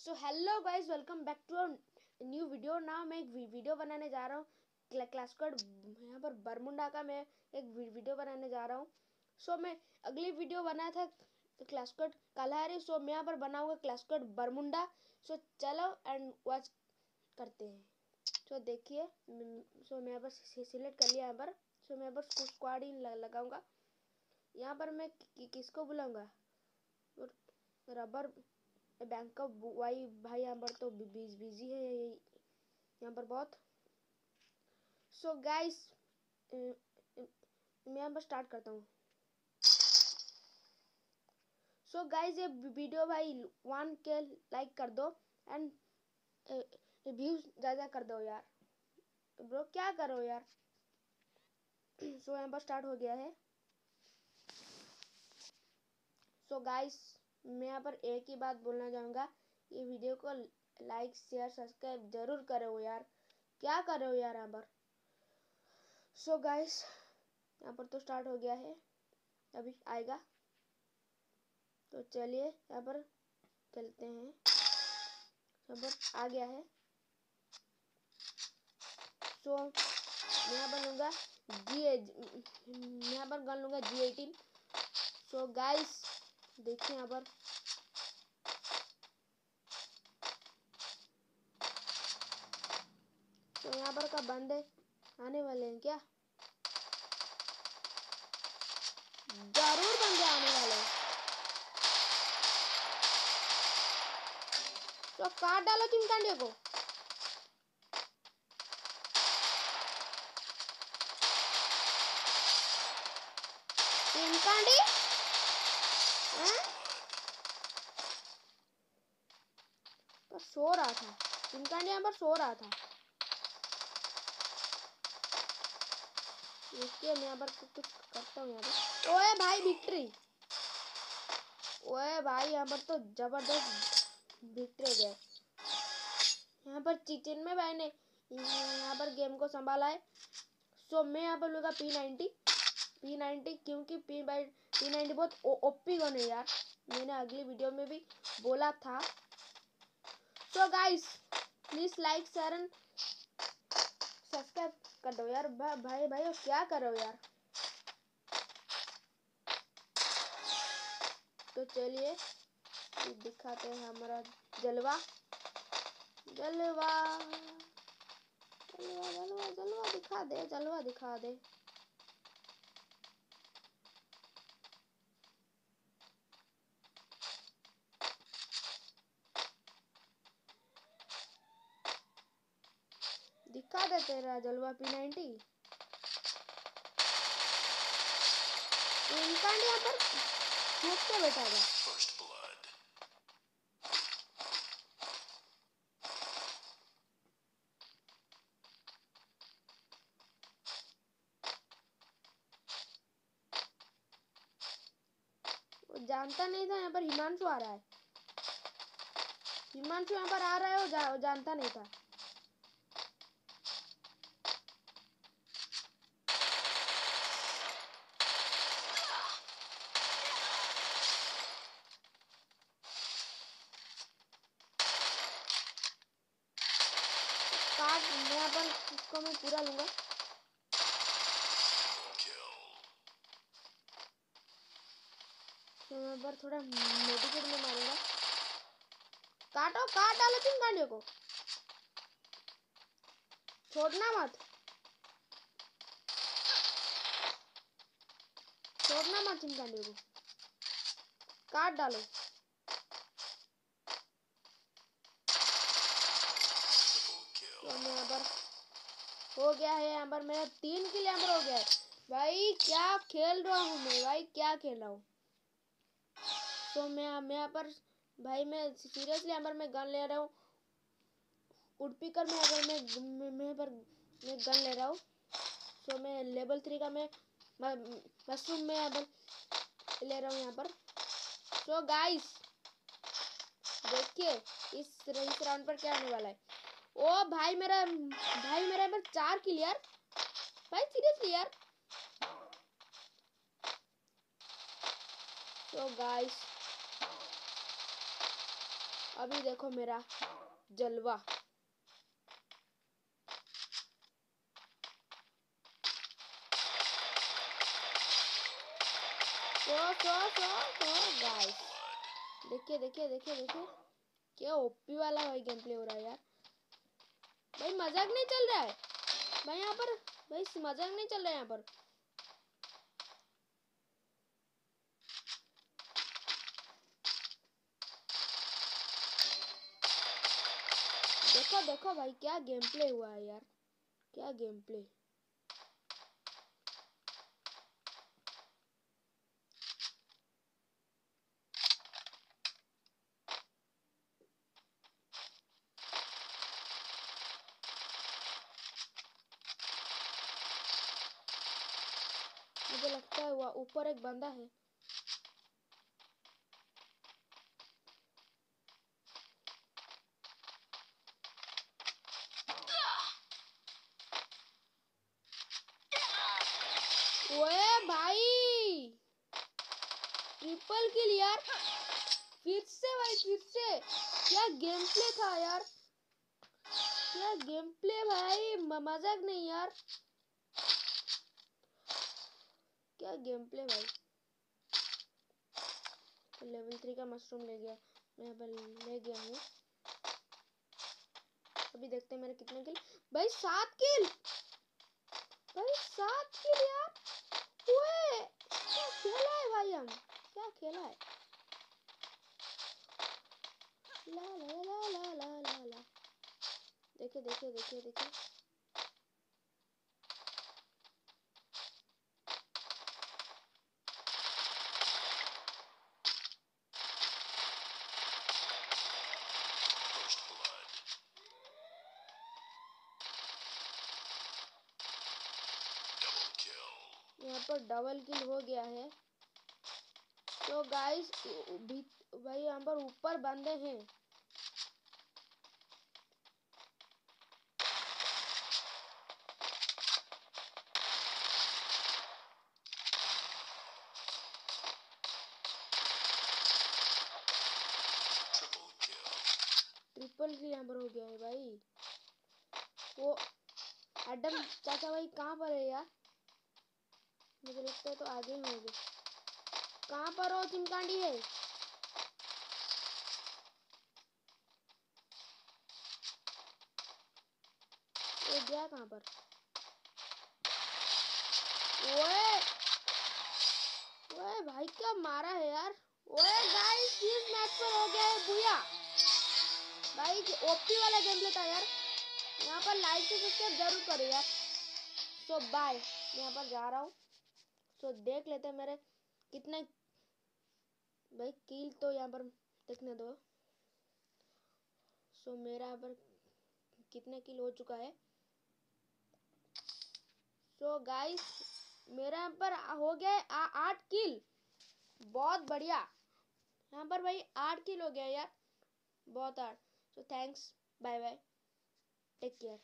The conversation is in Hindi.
So hello guys, welcome back to a new video. ना मैं एक वीडियो बनाने जा रहा हूँ क्लास कोड यहाँ पर बरमुंडा का। मैं एक वीडियो बनाने जा रहा हूँ। सो मैं अगली वीडियो बनाया था क्लास कोड कलहरी। सो मैं यहाँ पर बनाऊंगा क्लास कोड बरमुंडा। सो चलो एंड वॉच करते हैं। सो देखिए, सो मैं यहाँ पर सिलेक्ट कर लिया यहाँ पर। सो मैं यहाँ पर स्क्वाड इन लगाऊंगा। यहाँ पर मैं किसको बुलाऊंगा? रबर बैंक का भाई यहाँ पर तो बिजी है यहाँ पर बहुत। सो गाइस, मैं यहाँ पर स्टार्ट करता हूँ। सो गाइस, ये वीडियो भाई 1K लाइक कर दो एंड व्यूज ज़्यादा कर दो यार। ब्रो क्या करो यार। सो यहाँ पर स्टार्ट हो गया है। सो गाइस, मैं यहाँ पर एक ही बात बोलना चाहूँगा, ये वीडियो को लाइक शेयर सब्सक्राइब जरूर करो यार। क्या कर रहे हो यार यहाँ पर। सो गाइस, यहाँ पर तो स्टार्ट हो गया है, अभी आएगा। तो चलिए यहाँ पर खेलते हैं। यहाँ पर आ गया है। सो मैं यहाँ पर लूँगा मैं यहाँ पर गन लूँगा G18। सो गाइस देखिए यहाँ पर तो यहाँ पर का बंदे आने वाले हैं क्या? जरूर बंदे आने वाले हैं। तो काट डालो चिमकांडे को। चिमकांडी तो सो रहा था। चिमकांडी यहाँ पर सो रहा था। देखिए मैं यहाँ पर कुछ करता हूँ यहाँ पर। ओए भाई विक्ट्री। ओए भाई यहाँ पर तो जबरदस्त विक्ट्री गए। यहाँ पर चिकन में भाई ने यहाँ पर गेम को संभाला है। सो मैं यहाँ पर लूँगा P90 क्योंकि P90 बहुत ओपी गन है यार। मैंने अगली वीडियो में भी बोला था। So guys please like share and subscribe कर दो यार। भाई क्या कर रहे हो यार। तो चलिए दिखाते हैं हमारा जलवा जलवा जलवा जलवा जलवा दिखा दे। जलवा दिखा दे। दिखा दे तेरा जलवा P90। इनका यहाँ पर छुप के बैठा है। वो जानता नहीं था यहाँ पर हिमांशु आ रहा है। हिमांशु यहाँ पर आ रहा है, वो जानता नहीं था। काट मैं यहाँ पर इसको मैं पूरा लूंगा। तो यहाँ पर थोड़ा मेडिकेट में मारूंगा। काट डालो चिमकांडियों को। छोड़ना मत चिमकांडियों को। काट डालो। तो यहाँ पर हो गया है। यहाँ पर मेरा 3 किल यहाँ पर हो गया है। भाई क्या खेल रहा हूँ मैं। भाई क्या खेल रहा हूँ। तो मैं यहाँ पर भाई मैं सीरियसली यहाँ पर मैं गन ले रहा हूँ। उडपीकर में अगर मैं गन ले रहा हूँ। सो मैं लेवल 3 का मैं मशरूम में यहाँ पर ले रहा हूँ यहाँ पर। सो गाइस देखिए इस राउंड पर क्या होने वाला है। ओ भाई मेरा यहाँ पर 4 किल यार। भाई सीरियसली यार। सो गाइस अभी देखो मेरा जलवा। गाइस देखिए देखिए देखिए देखिए क्या ओपी वाला भाई गेम प्ले हो रहा है यार। भाई मजाक नहीं चल रहा है भाई यहाँ पर, भाई मजाक नहीं चल रहा है यहाँ पर। देखो देखो भाई क्या गेम प्ले हुआ है यार, क्या गेम प्ले। मुझे लगता है वह ऊपर एक बंदा है। ओए भाई ट्रिपल किल यार, फिर से भाई फिर से। क्या गेम प्ले था यार, क्या गेम प्ले भाई, मजाक नहीं यार, क्या गेम प्ले भाई। तो लेवल 3 का मशरूम ले गया, मैं यहाँ पर ले गया हूँ। अभी देखते हैं मेरे कितने किल। भाई 7 किल, भाई 7 किल यार। ओए क्या खेला है भाई, हम क्या खेला है। ला ला ला ला ला ला ला। देखिए देखिए देखिए देखिए यहाँ पर डबल किल हो गया है। तो गाइस भाई यहाँ पर ऊपर बंदे हैं। ट्रिपल किल यहाँ पर हो गया है भाई। वो एडम चाचा भाई कहाँ पर है यार, मुझे लगता है तो आगे ही होंगे। कहाँ पर हो चिमकांडी है। ये गया कहाँ पर। ओए ओए भाई क्या मारा है यार। ओए गाइस इस मैच पर हो गया है बुया भाई, ओपी वाला गेम प्ले था यार। यहाँ पर लाइक से सब्सक्राइब जरूर करो यार। सो बाय, मैं यहाँ पर जा रहा हूँ। सो देख लेते हैं मेरे कितने भाई किल, तो यहाँ पर देखने दो। सो मेरा यहाँ पर कितने किल हो चुका है। सो गाइस मेरा यहाँ पर हो गया है 8 किल, बहुत बढ़िया। यहाँ पर भाई 8 किल हो गया यार, बहुत 8। So thanks, bye bye, take care.